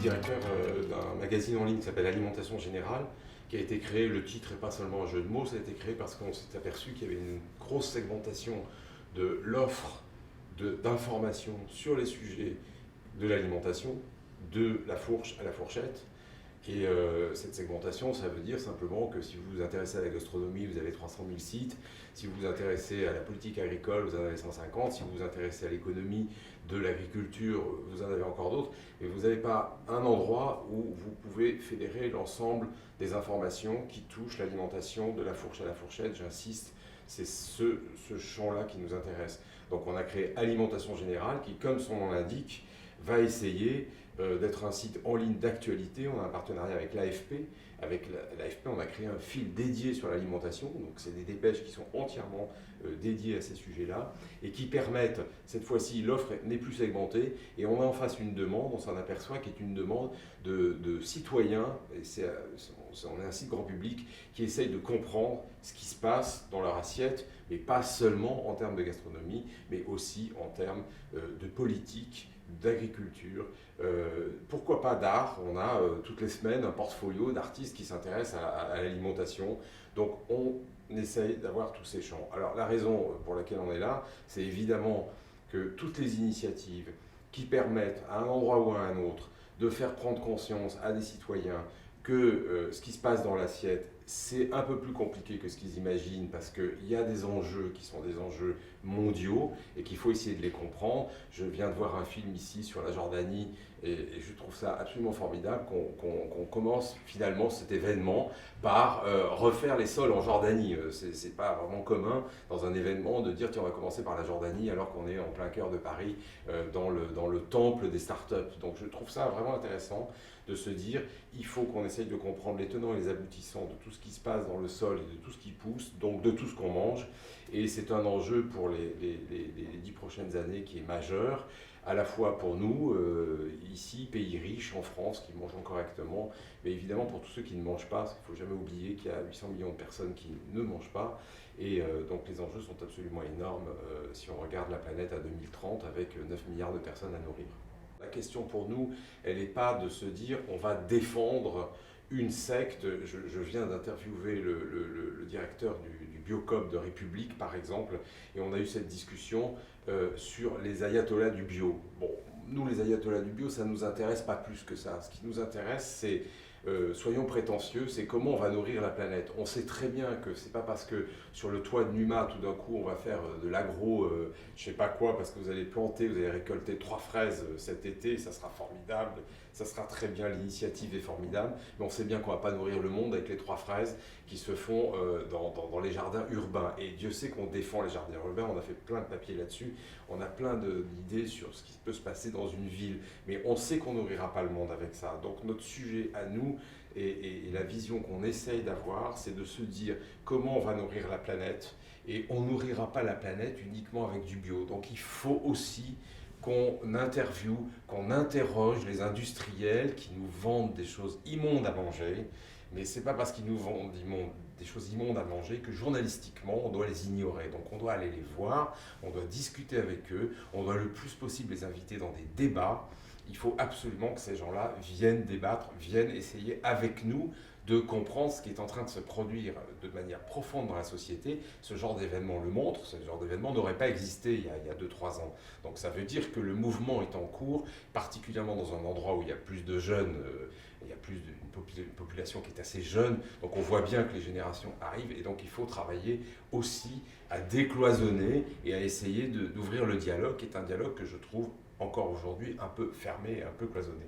directeur d'un magazine en ligne qui s'appelle Alimentation Générale, qui a été créé, le titre n'est pas seulement un jeu de mots, ça a été créé parce qu'on s'est aperçu qu'il y avait une grosse segmentation de l'offre d'informations sur les sujets de l'alimentation, de la fourche à la fourchette. Et cette segmentation, ça veut dire simplement que si vous vous intéressez à la gastronomie, vous avez 300 000 sites. Si vous vous intéressez à la politique agricole, vous en avez 150. Si vous vous intéressez à l'économie de l'agriculture, vous en avez encore d'autres. Et vous n'avez pas un endroit où vous pouvez fédérer l'ensemble des informations qui touchent l'alimentation de la fourche à la fourchette. J'insiste, c'est ce champ-là qui nous intéresse. Donc on a créé Alimentation Générale qui, comme son nom l'indique, va essayer d'être un site en ligne d'actualité. On a un partenariat avec l'AFP. Avec l'AFP, on a créé un fil dédié sur l'alimentation. Donc, c'est des dépêches qui sont entièrement dédiées à ces sujets-là et qui permettent, cette fois-ci, l'offre n'est plus segmentée et on a en face une demande, on s'en aperçoit, qui est une demande de citoyens, et on est un site grand public, qui essaye de comprendre ce qui se passe dans leur assiette, mais pas seulement en termes de gastronomie, mais aussi en termes de politique, d'agriculture, pourquoi pas d'art. On a toutes les semaines un portfolio d'artistes qui s'intéressent à l'alimentation. Donc on essaye d'avoir tous ces champs. Alors la raison pour laquelle on est là, c'est évidemment que toutes les initiatives qui permettent à un endroit ou à un autre de faire prendre conscience à des citoyens que ce qui se passe dans l'assiette, c'est un peu plus compliqué que ce qu'ils imaginent parce qu'il y a des enjeux qui sont des enjeux mondiaux et qu'il faut essayer de les comprendre. Je viens de voir un film ici sur la Jordanie et je trouve ça absolument formidable qu'on commence finalement cet événement par refaire les sols en Jordanie. C'est pas vraiment commun dans un événement de dire tiens, on va commencer par la Jordanie alors qu'on est en plein cœur de Paris dans le temple des startups. Donc je trouve ça vraiment intéressant de se dire il faut qu'on essaye de comprendre les tenants et les aboutissants de tout ce qui se passe dans le sol et de tout ce qui pousse, donc de tout ce qu'on mange. Et c'est un enjeu pour les 10 prochaines années qui est majeur, à la fois pour nous, ici, pays riche, en France, qui mangeons correctement, mais évidemment pour tous ceux qui ne mangent pas, parce qu'il ne faut jamais oublier qu'il y a 800 millions de personnes qui ne mangent pas. Et donc les enjeux sont absolument énormes si on regarde la planète à 2030 avec 9 milliards de personnes à nourrir. La question pour nous, elle n'est pas de se dire on va défendre une secte. Je viens d'interviewer le directeur du Biocoop de République, par exemple, et on a eu cette discussion sur les ayatollahs du bio. Bon, nous, les ayatollahs du bio, ça ne nous intéresse pas plus que ça. Ce qui nous intéresse, c'est soyons prétentieux, c'est comment on va nourrir la planète. On sait très bien que c'est pas parce que sur le toit de Numa, tout d'un coup, on va faire de l'agro, je sais pas quoi, parce que vous allez planter, vous allez récolter 3 fraises cet été, ça sera formidable, ça sera très bien, l'initiative est formidable, mais on sait bien qu'on va pas nourrir le monde avec les 3 fraises qui se font dans les jardins urbains. Et Dieu sait qu'on défend les jardins urbains, on a fait plein de papiers là-dessus, on a plein d'idées sur ce qui peut se passer dans une ville, mais on sait qu'on nourrira pas le monde avec ça. Donc notre sujet à nous, et la vision qu'on essaye d'avoir, c'est de se dire comment on va nourrir la planète, et on ne nourrira pas la planète uniquement avec du bio. Donc il faut aussi qu'on interviewe, qu'on interroge les industriels qui nous vendent des choses immondes à manger, mais ce n'est pas parce qu'ils nous vendent des choses immondes à manger que journalistiquement on doit les ignorer. Donc on doit aller les voir, on doit discuter avec eux, on doit le plus possible les inviter dans des débats. Il faut absolument que ces gens-là viennent débattre, viennent essayer avec nous de comprendre ce qui est en train de se produire de manière profonde dans la société. Ce genre d'événement le montre, ce genre d'événement n'aurait pas existé il y a 2-3 ans. Donc ça veut dire que le mouvement est en cours, particulièrement dans un endroit où il y a plus de jeunes, il y a plus une population qui est assez jeune, donc on voit bien que les générations arrivent, et donc il faut travailler aussi à décloisonner et à essayer d'ouvrir le dialogue, qui est un dialogue que je trouve encore aujourd'hui un peu fermé et un peu cloisonné.